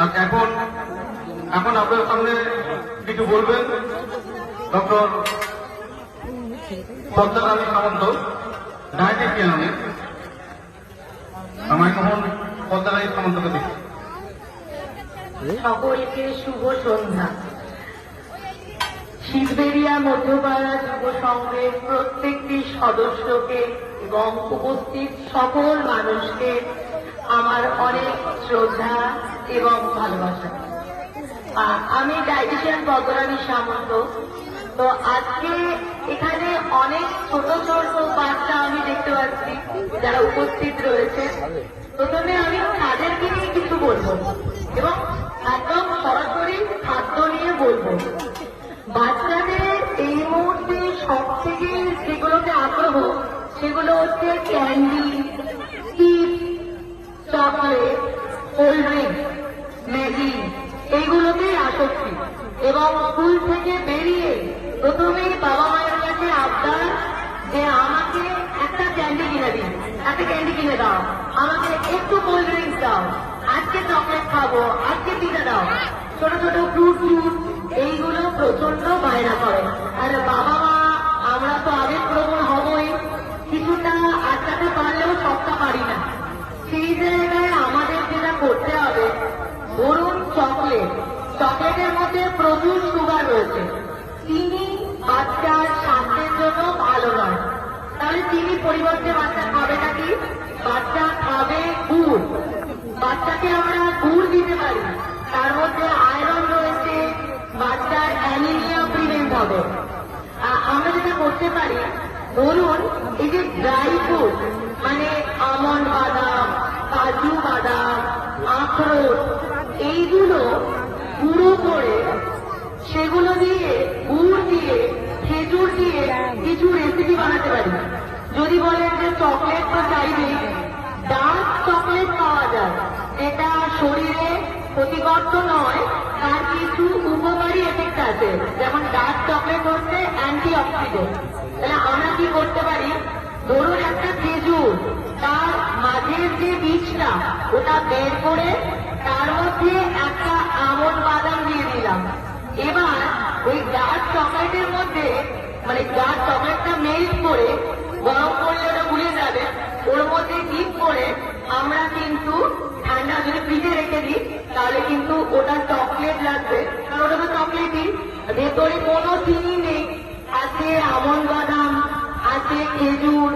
এখন এখন আপনার সামনে কিছু বলবেন ডক্টর পদ্মারানী সামন্ত, ডায়েটিশিয়ান উনি। মাইক্রোফোন পদ্মারানী সামন্তকে দিচ্ছি। সকলকে শুভ সন্ধ্যা। শিববেরিয়া মধ্যপাড়া যুব সংঘের প্রত্যেকটি সদস্যকে এবং উপস্থিত সকল মানুষকে আমার অনেক শ্রদ্ধা এবং ভালোবাসা। আমি ডায়েটিশিয়ান পদ্মারানী সামন্ত। তো আজকে এখানে অনেক ছোট ছোট বাচ্চা আমি দেখতে পাচ্ছি যারা উপস্থিত রয়েছে। প্রথমে আমি তাদেরকে নিয়ে কিছু বলবো এবং একদম সরাসরি খাদ্য নিয়ে বলবো। বাচ্চাদের এই মুহূর্তে সব থেকে যেগুলোতে আগ্রহ সেগুলো হচ্ছে candy, chips, chocolate, cold drink, Maggi, এইগুলোতেই আসক্তি। এবং স্কুল থেকে বেরিয়ে প্রথমেই বাবা মায়ের কাছে আবদার যে আমাকে একটা ক্যান্ডি কিনে দিন, একটা ক্যান্ডি কিনে দাও, আমাকে একটু কোল্ড ড্রিঙ্কস দাও, আজকে চকলেট খাবো, আজকে পিঠা দাও, ছোট ছোট ফ্রুট এইগুলো প্রচন্ড বায়না করে। আর বাবা মা আমরা তো আবেগপ্রবণ হবই, কিছুটা আটকাতে পারলেও সবটা পারি না। সেই জায়গায় আমাদের যেটা করতে হবে, ধরুন চকলেটের মধ্যে প্রচুর সুগার রয়েছে, চিনি বাচ্চার স্বাস্থ্যের জন্য ভালো নয়। তাহলে চিনি পরিবর্তে বাচ্চা খাবে নাকি? বাচ্চা খাবে গুড়। বাচ্চাকে আমরা গুড় দিতে পারি, তার মধ্যে আয়রন রয়েছে, বাচ্চার অ্যানিমিয়া প্রিভেন্ট হবে। আমরা যেটা করতে পারি, ধরুন এই যে ড্রাই ফ্রুট মানে আমন্ড বাদাম, কাজু বাদাম, আখরোট, এইগুলো গুঁড়ো করে সেগুলো দিয়ে গুড় দিয়ে খেজুর দিয়ে কিছু রেসিপি বানাতে পারি। যদি বলেন যে চকলেট তো চাইবেই, ডার্ক চকলেট পাওয়া যায় যেটা শরীরে ক্ষতিকর তো নয়, তার কিছু উপকারী এফেক্ট আছে। যেমন ডার্ক চকলেট হচ্ছে অ্যান্টি অক্সিডেন্ট। তাহলে আমরা কি করতে পারি, ধরুন একটা খেজুর, তার মাঝের যে বীজটা ওটা বের করে তার মধ্যে একটা আমন্ড বাদাম দিয়ে দিলাম। এবার ওই ডার্ক চকলেটের মধ্যে মানে ডার্ক চকলেটটা মেল্ট করে গরম করলে ওটা গুলে যাবে, ওর মধ্যে ডিপ করে আমরা কিন্তু ঠান্ডা যদি ফ্রিজে রেখে দিই তাহলে কিন্তু ওটা চকলেট লাগবে, কারণ ওটা তো চকলেটই, ভেতরে কোনো চিনি নেই, আছে আমন্ড বাদাম, আছে খেজুর,